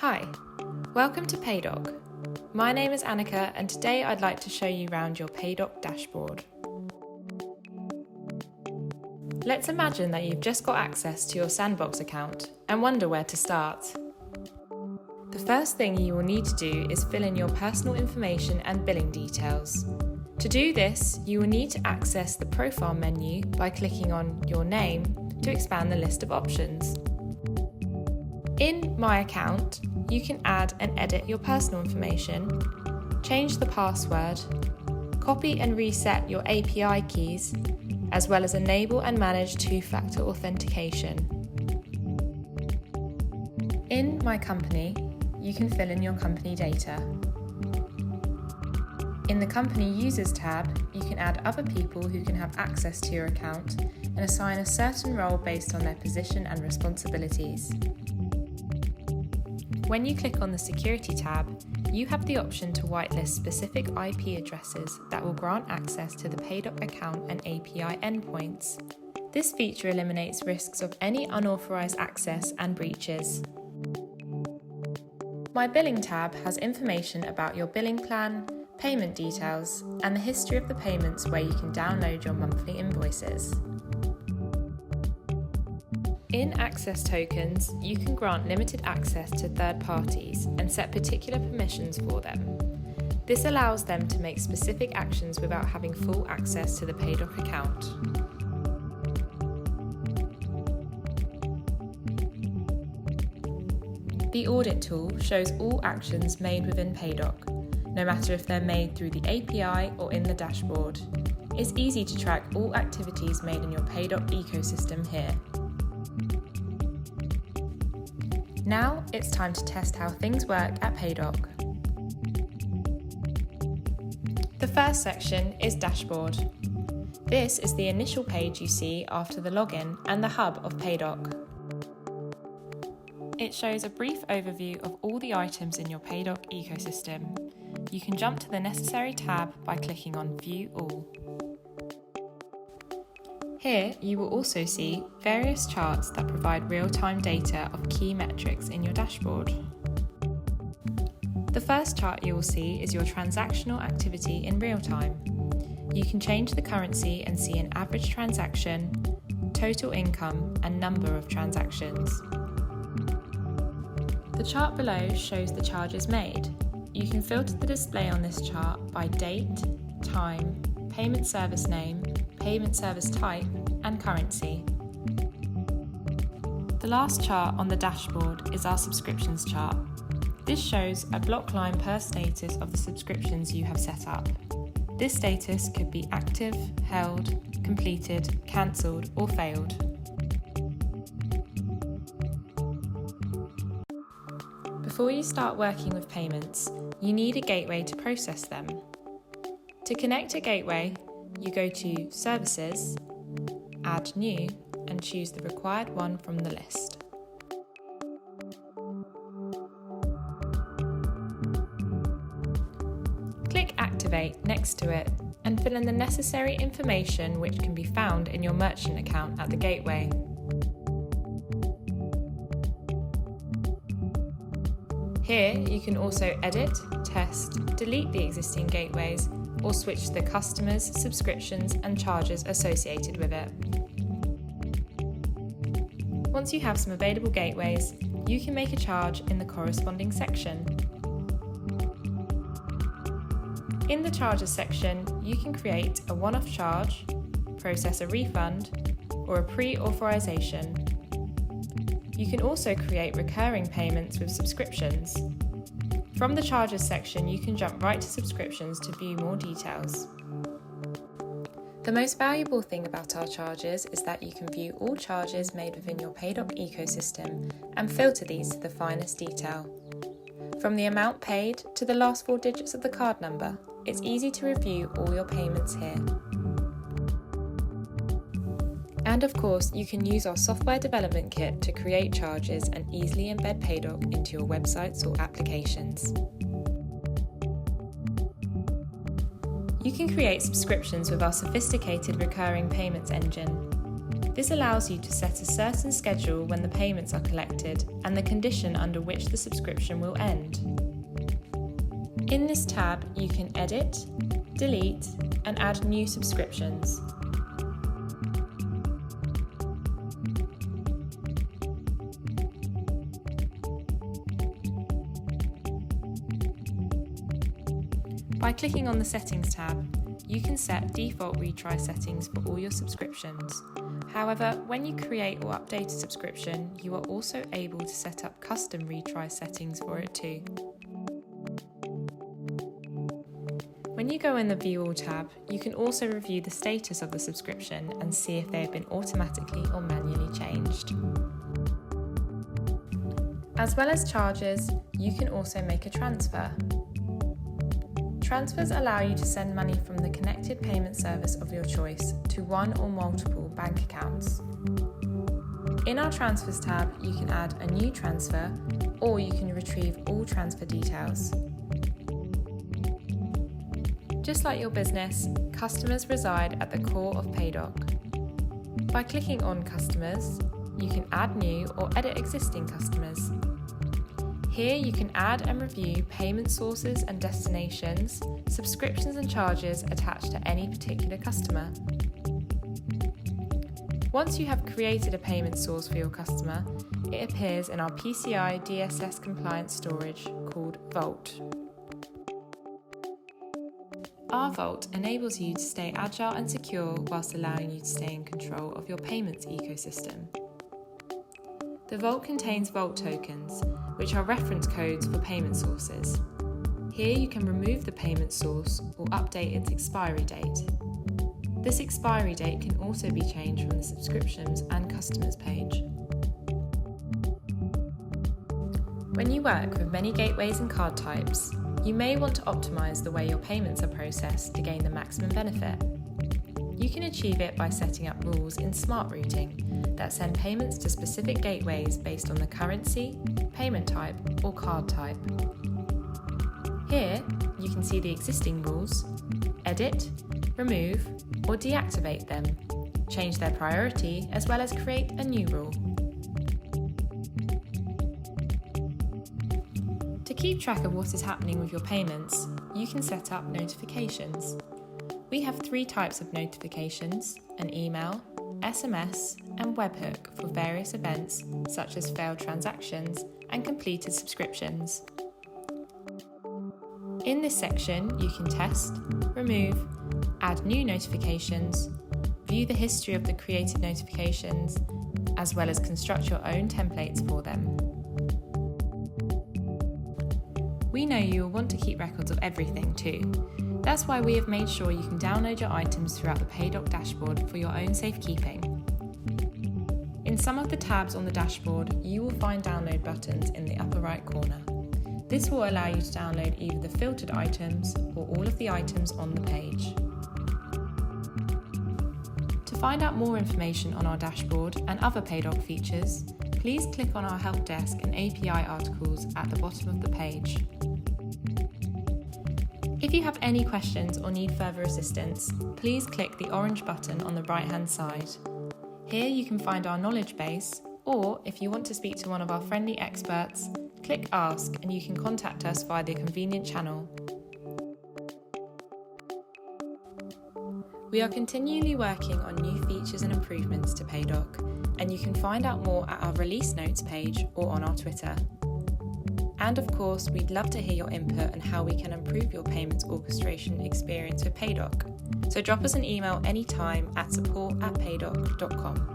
Hi, welcome to Paydock. My name is Annika and today I'd like to show you around your Paydock dashboard. Let's imagine that you've just got access to your Sandbox account and wonder where to start. The first thing you will need to do is fill in your personal information and billing details. To do this, you will need to access the profile menu by clicking on your name to expand the list of options. In My Account, you can add and edit your personal information, change the password, copy and reset your API keys, as well as enable and manage two-factor authentication. In My Company, you can fill in your company data. In the Company Users tab, you can add other people who can have access to your account and assign a certain role based on their position and responsibilities. When you click on the Security tab, you have the option to whitelist specific IP addresses that will grant access to the Paydock account and API endpoints. This feature eliminates risks of any unauthorized access and breaches. My Billing tab has information about your billing plan, payment details, and the history of the payments where you can download your monthly invoices. In Access Tokens, you can grant limited access to third parties and set particular permissions for them. This allows them to make specific actions without having full access to the Paydock account. The Audit tool shows all actions made within Paydock, no matter if they're made through the API or in the dashboard. It's easy to track all activities made in your Paydock ecosystem here. Now it's time to test how things work at Paydock. The first section is Dashboard. This is the initial page you see after the login and the hub of Paydock. It shows a brief overview of all the items in your Paydock ecosystem. You can jump to the necessary tab by clicking on View All. Here, you will also see various charts that provide real-time data of key metrics in your dashboard. The first chart you will see is your transactional activity in real time. You can change the currency and see an average transaction, total income, and number of transactions. The chart below shows the charges made. You can filter the display on this chart by date, time, payment service name, payment service type, and currency. The last chart on the dashboard is our subscriptions chart. This shows a block line per status of the subscriptions you have set up. This status could be active, held, completed, cancelled, or failed. Before you start working with payments, you need a gateway to process them. To connect a gateway, you go to Services, Add New, and choose the required one from the list. Click Activate next to it and fill in the necessary information which can be found in your merchant account at the gateway. Here you can also edit, test, delete the existing gateways, or switch the customers, subscriptions, and charges associated with it. Once you have some available gateways, you can make a charge in the corresponding section. In the Charges section, you can create a one-off charge, process a refund, or a pre-authorization. You can also create recurring payments with subscriptions. From the Charges section, you can jump right to subscriptions to view more details. The most valuable thing about our charges is that you can view all charges made within your Paydock ecosystem and filter these to the finest detail. From the amount paid to the last 4 digits of the card number, it's easy to review all your payments here. And of course, you can use our software development kit to create charges and easily embed Paydock into your websites or applications. You can create subscriptions with our sophisticated recurring payments engine. This allows you to set a certain schedule when the payments are collected and the condition under which the subscription will end. In this tab, you can edit, delete, and add new subscriptions. By clicking on the Settings tab, you can set default retry settings for all your subscriptions. However, when you create or update a subscription, you are also able to set up custom retry settings for it too. When you go in the View All tab, you can also review the status of the subscription and see if they have been automatically or manually changed. As well as charges, you can also make a transfer. Transfers allow you to send money from the connected payment service of your choice to one or multiple bank accounts. In our Transfers tab, you can add a new transfer, or you can retrieve all transfer details. Just like your business, customers reside at the core of Paydock. By clicking on Customers, you can add new or edit existing customers. Here you can add and review payment sources and destinations, subscriptions and charges attached to any particular customer. Once you have created a payment source for your customer, it appears in our PCI DSS compliant storage called Vault. Our Vault enables you to stay agile and secure whilst allowing you to stay in control of your payments ecosystem. The Vault contains Vault tokens, which are reference codes for payment sources. Here you can remove the payment source or update its expiry date. This expiry date can also be changed from the Subscriptions and Customers page. When you work with many gateways and card types, you may want to optimize the way your payments are processed to gain the maximum benefit. You can achieve it by setting up rules in smart routing that send payments to specific gateways based on the currency, payment type, or card type. Here, you can see the existing rules, edit, remove, or deactivate them, change their priority, as well as create a new rule. To keep track of what is happening with your payments, you can set up notifications. We have 3 types of notifications: an email, SMS, and webhook for various events such as failed transactions and completed subscriptions. In this section, you can test, remove, add new notifications, view the history of the created notifications, as well as construct your own templates for them. We know you will want to keep records of everything too. That's why we have made sure you can download your items throughout the Paydock dashboard for your own safekeeping. In some of the tabs on the dashboard, you will find download buttons in the upper right corner. This will allow you to download either the filtered items or all of the items on the page. To find out more information on our dashboard and other Paydock features, please click on our help desk and API articles at the bottom of the page. If you have any questions or need further assistance, please click the orange button on the right-hand side. Here you can find our knowledge base, or if you want to speak to one of our friendly experts, click Ask and you can contact us via the convenient channel. We are continually working on new features and improvements to Paydock, and you can find out more at our release notes page or on our Twitter. And of course, we'd love to hear your input on how we can improve your payments orchestration experience with Paydock. So drop us an email anytime at support@paydock.com.